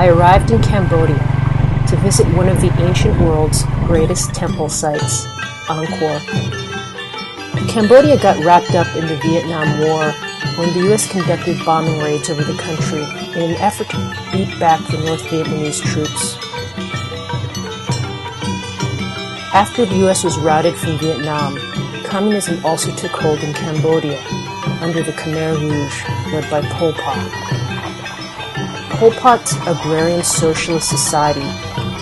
I arrived in Cambodia to visit one of the ancient world's greatest temple sites, Angkor. Cambodia got wrapped up in the Vietnam War when the US conducted bombing raids over the country in an effort to beat back the North Vietnamese troops. After the US was routed from Vietnam, communism also took hold in Cambodia under the Khmer Rouge led by Pol Pot. Pol Pot's agrarian socialist society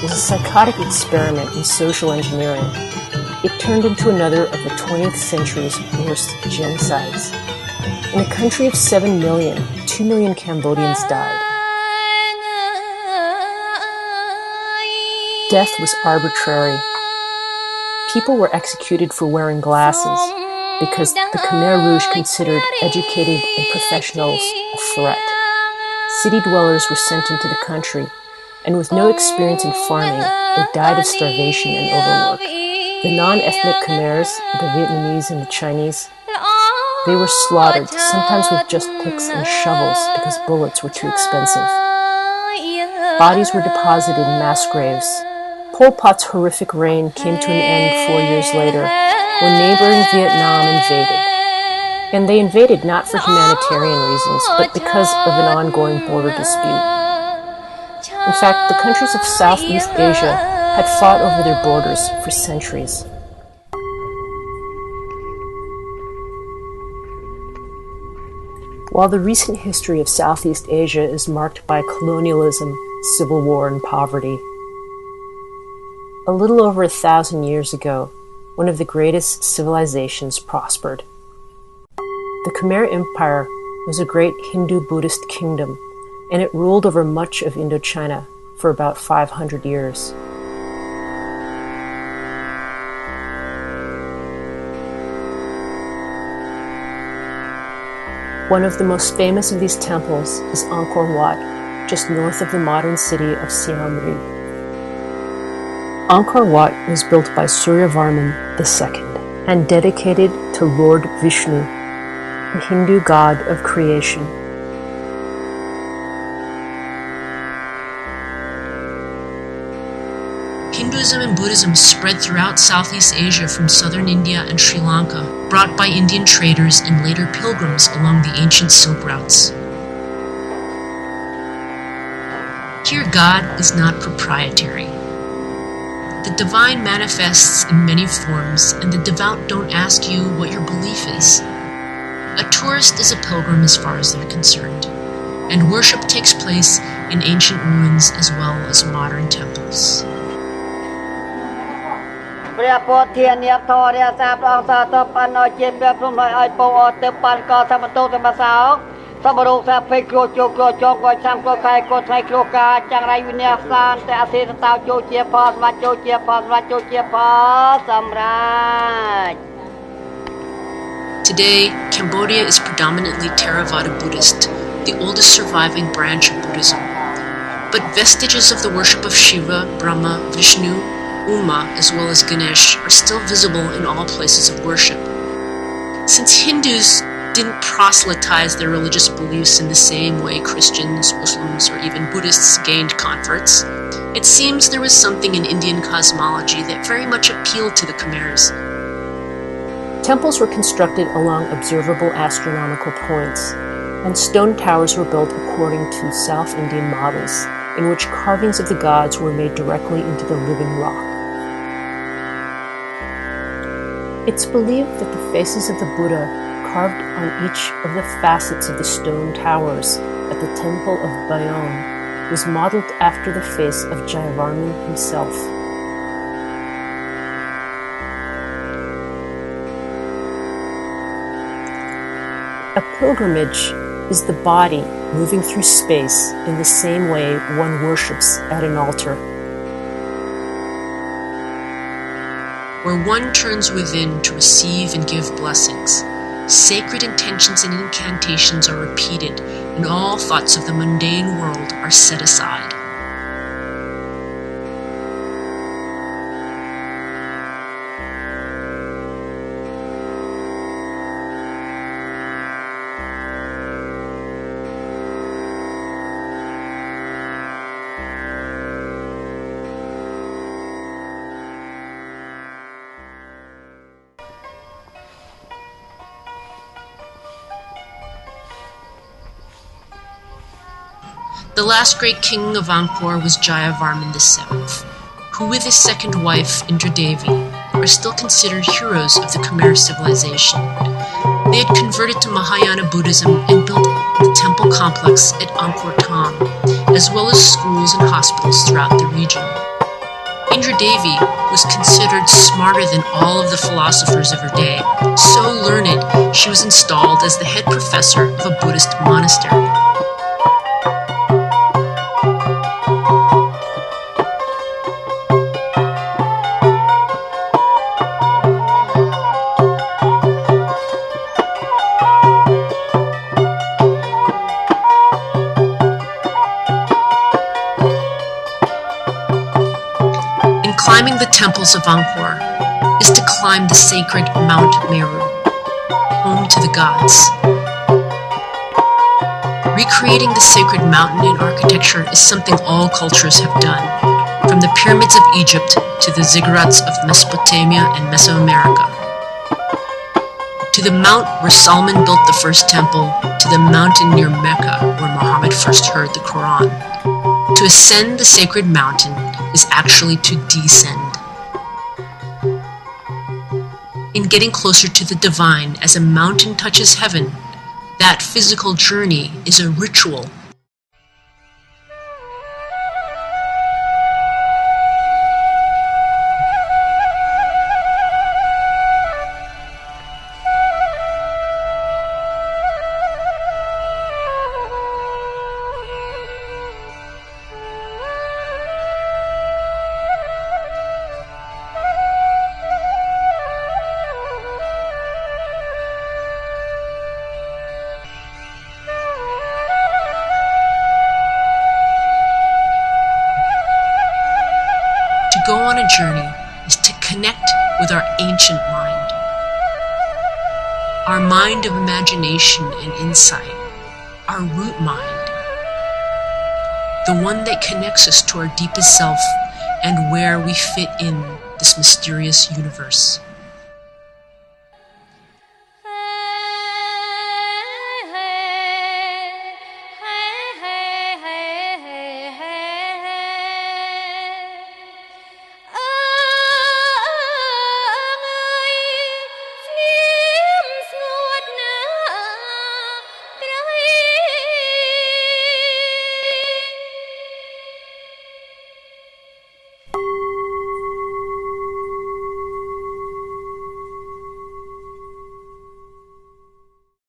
was a psychotic experiment in social engineering. It turned into another of the 20th century's worst genocides. In a country of 7 million, 2 million Cambodians died. Death was arbitrary. People were executed for wearing glasses because the Khmer Rouge considered educated and professionals a threat. City dwellers were sent into the country, and with no experience in farming, they died of starvation and overwork. The non-ethnic Khmers, the Vietnamese and the Chinese, they were slaughtered, sometimes with just picks and shovels because bullets were too expensive. Bodies were deposited in mass graves. Pol Pot's horrific reign came to an end 4 years later when neighboring Vietnam invaded. And they invaded not for humanitarian reasons, but because of an ongoing border dispute. In fact, the countries of Southeast Asia had fought over their borders for centuries. While the recent history of Southeast Asia is marked by colonialism, civil war, and poverty, a little over 1,000 years ago, one of the greatest civilizations prospered. The Khmer Empire was a great Hindu-Buddhist kingdom, and it ruled over much of Indochina for about 500 years. One of the most famous of these temples is Angkor Wat, just north of the modern city of Siem Reap. Angkor Wat was built by Suryavarman II and dedicated to Lord Vishnu, the Hindu god of creation. Hinduism and Buddhism spread throughout Southeast Asia from southern India and Sri Lanka, brought by Indian traders and later pilgrims along the ancient Silk routes. Here, God is not proprietary. The divine manifests in many forms, and the devout don't ask you what your belief is. A tourist is a pilgrim as far as they're concerned, and worship takes place in ancient ruins as well as modern temples. Today, Cambodia is predominantly Theravada Buddhist, the oldest surviving branch of Buddhism. But vestiges of the worship of Shiva, Brahma, Vishnu, Uma, as well as Ganesh are still visible in all places of worship. Since Hindus didn't proselytize their religious beliefs in the same way Christians, Muslims, or even Buddhists gained converts, it seems there was something in Indian cosmology that very much appealed to the Khmers. Temples were constructed along observable astronomical points, and stone towers were built according to South Indian models, in which carvings of the gods were made directly into the living rock. It's believed that the faces of the Buddha carved on each of the facets of the stone towers at the temple of Bayon was modeled after the face of Jayavarman himself. A pilgrimage is the body moving through space in the same way one worships at an altar. Where one turns within to receive and give blessings, sacred intentions and incantations are repeated, and all thoughts of the mundane world are set aside. The last great king of Angkor was Jayavarman VII, who with his second wife, Indra Devi, are still considered heroes of the Khmer civilization. They had converted to Mahayana Buddhism and built the temple complex at Angkor Thom, as well as schools and hospitals throughout the region. Indra Devi was considered smarter than all of the philosophers of her day. So learned, she was installed as the head professor of a Buddhist monastery. Climbing the temples of Angkor is to climb the sacred Mount Meru, home to the gods. Recreating the sacred mountain in architecture is something all cultures have done, from the pyramids of Egypt to the ziggurats of Mesopotamia and Mesoamerica. To the mount where Solomon built the first temple, to the mountain near Mecca where Muhammad first heard the Quran. To ascend the sacred mountain is actually to descend. In getting closer to the divine as a mountain touches heaven, that physical journey is a ritual. To go on a journey is to connect with our ancient mind, our mind of imagination and insight, our root mind, the one that connects us to our deepest self and where we fit in this mysterious universe.